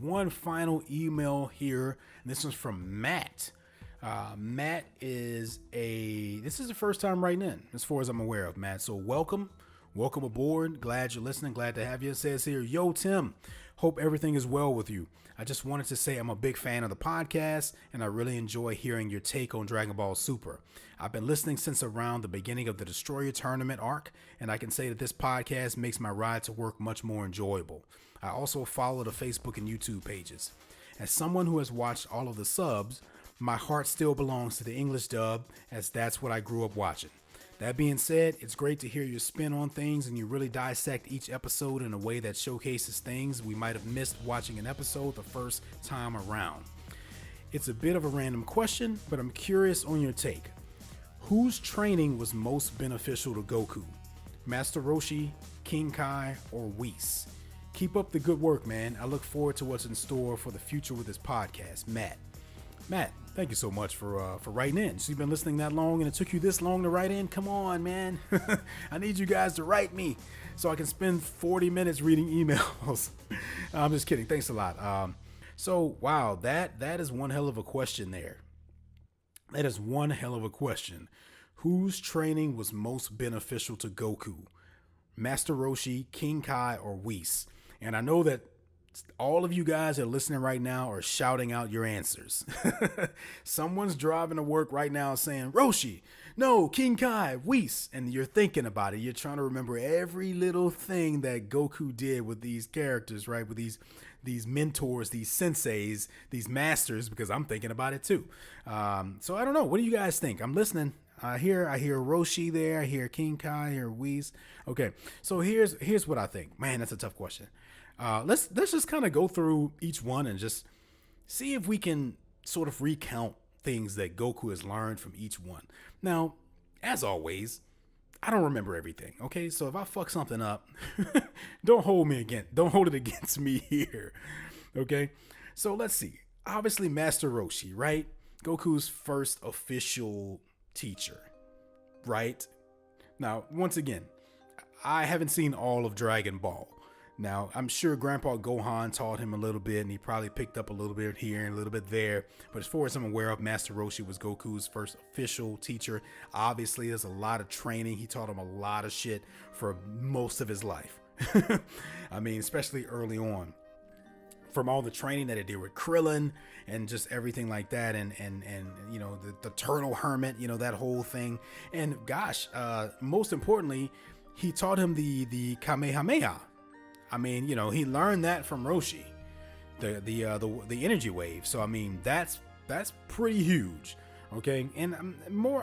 one final email here. And this one's from Matt. Matt is this is the first time writing in, as far as I'm aware of, Matt. So welcome aboard. Glad you're listening. Glad to have you. It says here, yo, Tim, hope everything is well with you. I just wanted to say I'm a big fan of the podcast, and I really enjoy hearing your take on Dragon Ball Super. I've been listening since around the beginning of the Destroyer Tournament arc, and I can say that this podcast makes my ride to work much more enjoyable. I also follow the Facebook and YouTube pages. As someone who has watched all of the subs, my heart still belongs to the English dub, as that's what I grew up watching. That being said, it's great to hear your spin on things, and you really dissect each episode in a way that showcases things we might have missed watching an episode the first time around. It's a bit of a random question, but I'm curious on your take. Whose training was most beneficial to Goku? Master Roshi, King Kai, or Whis? Keep up the good work, man. I look forward to what's in store for the future with this podcast. Matt, thank you so much for writing in. So you've been listening that long and it took you this long to write in? Come on, man. I need you guys to write me so I can spend 40 minutes reading emails. I'm just kidding. Thanks a lot. So, wow, that is one hell of a question there. That is one hell of a question. Whose training was most beneficial to Goku? Master Roshi, King Kai, or Whis? And I know that all of you guys that are listening right now are shouting out your answers. Someone's driving to work right now saying, Roshi, no, King Kai, Whis. And you're thinking about it. You're trying to remember every little thing that Goku did with these characters, right? With these mentors, these senseis, these masters, because I'm thinking about it too. So I don't know. What do you guys think? I'm listening. I hear Roshi there. I hear King Kai. I hear Whis. Okay, so here's what I think. Man, that's a tough question. Let's just kind of go through each one and just see if we can sort of recount things that Goku has learned from each one. Now, as always, I don't remember everything. Okay, so if I fuck something up, don't hold it against me here. Okay, so let's see. Obviously, Master Roshi, right? Goku's first official teacher, right? Now, once again, I haven't seen all of Dragon Ball. Now, I'm sure Grandpa Gohan taught him a little bit, and he probably picked up a little bit here and a little bit there. But as far as I'm aware of, Master Roshi was Goku's first official teacher. Obviously, there's a lot of training. He taught him a lot of shit for most of his life. I mean, especially early on. From all the training that he did with Krillin and just everything like that, and you know, the turtle hermit, you know, that whole thing. And gosh, most importantly, he taught him the Kamehameha. I mean, you know, he learned that from Roshi, the energy wave. So I mean, that's pretty huge. Okay, and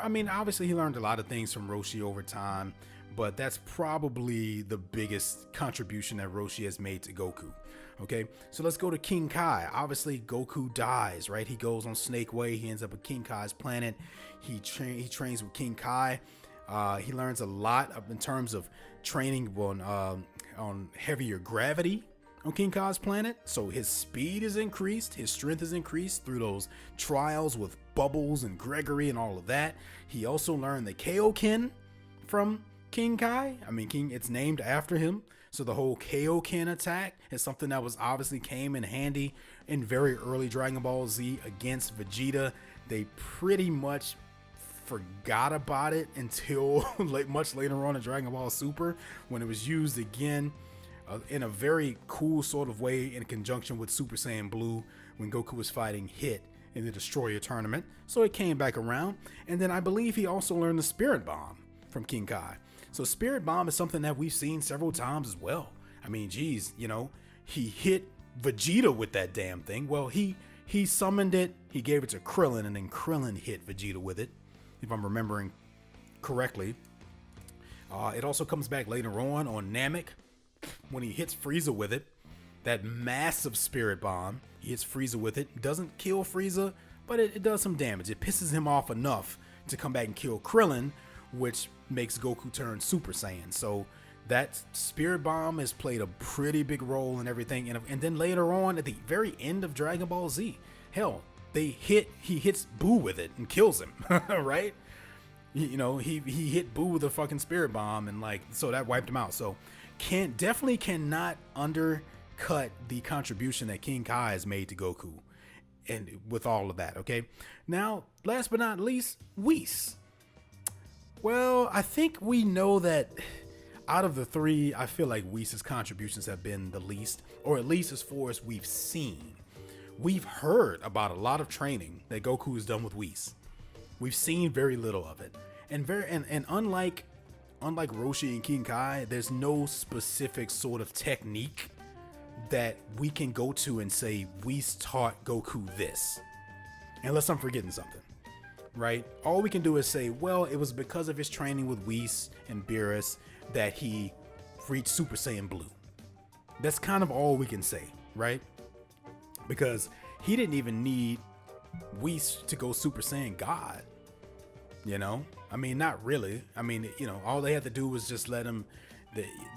I mean, obviously he learned a lot of things from Roshi over time, but that's probably the biggest contribution that Roshi has made to Goku. Okay, so let's go to King Kai. Obviously, Goku dies, right? He goes on Snake Way. He ends up at King Kai's planet. He trains with King Kai. He learns a lot in terms of training on heavier gravity on King Kai's planet. So his speed is increased, his strength is increased through those trials with Bubbles and Gregory and all of that. He also learned the Kaioken from King Kai. I mean, it's named after him. So the whole Kaioken attack is something that was obviously came in handy in very early Dragon Ball Z against Vegeta. They pretty much forgot about it until much later on in Dragon Ball Super, when it was used again in a very cool sort of way in conjunction with Super Saiyan Blue when Goku was fighting Hit in the Destroyer Tournament. So it came back around. And then I believe he also learned the Spirit Bomb from King Kai. So Spirit Bomb is something that we've seen several times as well. I mean, geez, you know, he hit Vegeta with that damn thing. Well, he summoned it, he gave it to Krillin, and then Krillin hit Vegeta with it, if I'm remembering correctly. It also comes back later on Namek when he hits Frieza with it. That massive Spirit Bomb, he hits Frieza with it. Doesn't kill Frieza, but it does some damage. It pisses him off enough to come back and kill Krillin, which makes Goku turn Super Saiyan. So that Spirit Bomb has played a pretty big role in everything. And then later on, at the very end of Dragon Ball Z, hell, he hits Boo with it and kills him, right? You know, he hit Boo with a fucking Spirit Bomb, and so that wiped him out. So definitely cannot cut the contribution that King Kai has made to Goku, and with all of that. Okay, now last but not least, Whis. Well, I think we know that out of the three, I feel like Whis' contributions have been the least, or at least as far as we've seen. We've heard about a lot of training that Goku has done with Whis. We've seen very little of it, and unlike Roshi and King Kai, there's no specific sort of technique that we can go to and say Whis taught Goku this, unless I'm forgetting something. Right? All we can do is say, well, it was because of his training with Whis and Beerus that he reached Super Saiyan Blue. That's kind of all we can say, right? Because he didn't even need Whis to go Super Saiyan God. You know? I mean, not really. I mean, you know, all they had to do was just let him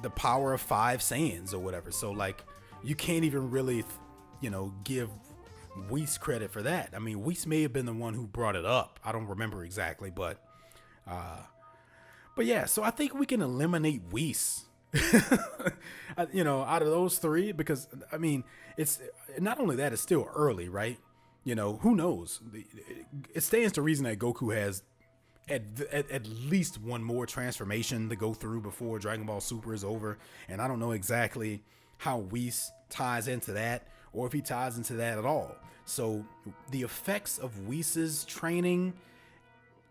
the power of 5 Saiyans or whatever. So like, you can't even really, you know, give Whis credit for that. I mean, Whis may have been the one who brought it up. I don't remember exactly, but yeah. So I think we can eliminate Whis, you know, out of those three, because I mean, it's not only that, it's still early, right? You know, who knows? It stands to reason that Goku has at least one more transformation to go through before Dragon Ball Super is over, and I don't know exactly how Whis ties into that, or if he ties into that at all. So the effects of Whis' training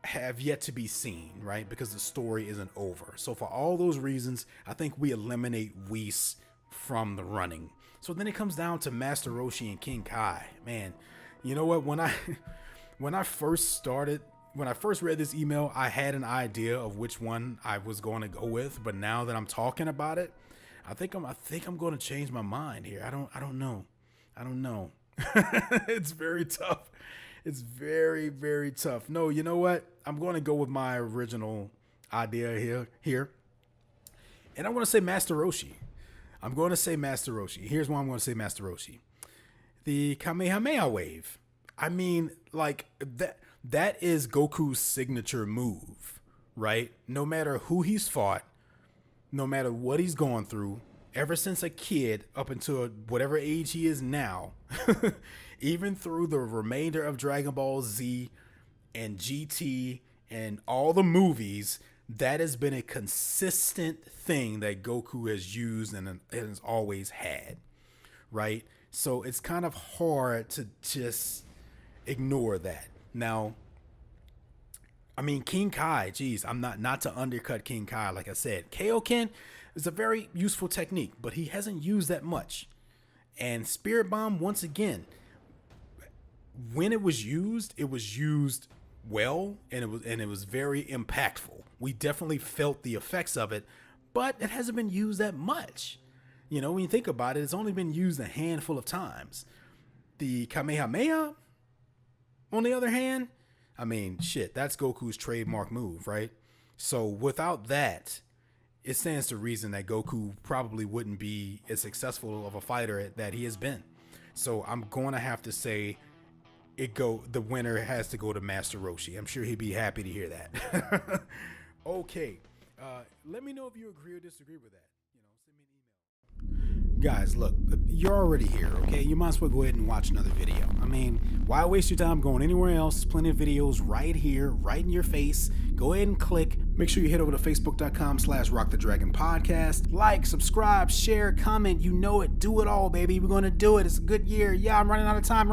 have yet to be seen, right? Because the story isn't over. So for all those reasons, I think we eliminate Whis from the running. So then it comes down to Master Roshi and King Kai. Man, you know what? When I first read this email, I had an idea of which one I was going to go with, but now that I'm talking about it, I think I'm going to change my mind here. I don't know. It's very tough. It's very, very tough. No, you know what? I'm going to go with my original idea here. And I want to say Master Roshi. Here's why I'm going to say Master Roshi. The Kamehameha wave. I mean, like, that is Goku's signature move, right? No matter who he's fought, no matter what he's gone through, ever since a kid up until whatever age he is now, even through the remainder of Dragon Ball Z and GT and all the movies, that has been a consistent thing that Goku has used and has always had, right? So it's kind of hard to just ignore that. Now, I mean, King Kai, geez, I'm not to undercut King Kai, like I said. Kaioken is a very useful technique, but he hasn't used that much. And Spirit Bomb, once again, when it was used well, and it was very impactful. We definitely felt the effects of it, but it hasn't been used that much. You know, when you think about it, it's only been used a handful of times. The Kamehameha, on the other hand, I mean, shit, that's Goku's trademark move, right? So without that, it stands to reason that Goku probably wouldn't be as successful of a fighter that he has been. So I'm going to have to say the winner has to go to Master Roshi. I'm sure he'd be happy to hear that. Okay. Let me know if you agree or disagree with that. You know, send me an email. Guys, look, you're already here, okay? You might as well go ahead and watch another video. I mean, why waste your time going anywhere else? Plenty of videos right here, right in your face. Go ahead and click. Make sure you head over to facebook.com/rockthedragonpodcast. Like, subscribe, share, comment. You know it. Do it all, baby. We're going to do it. It's a good year. Yeah, I'm running out of time.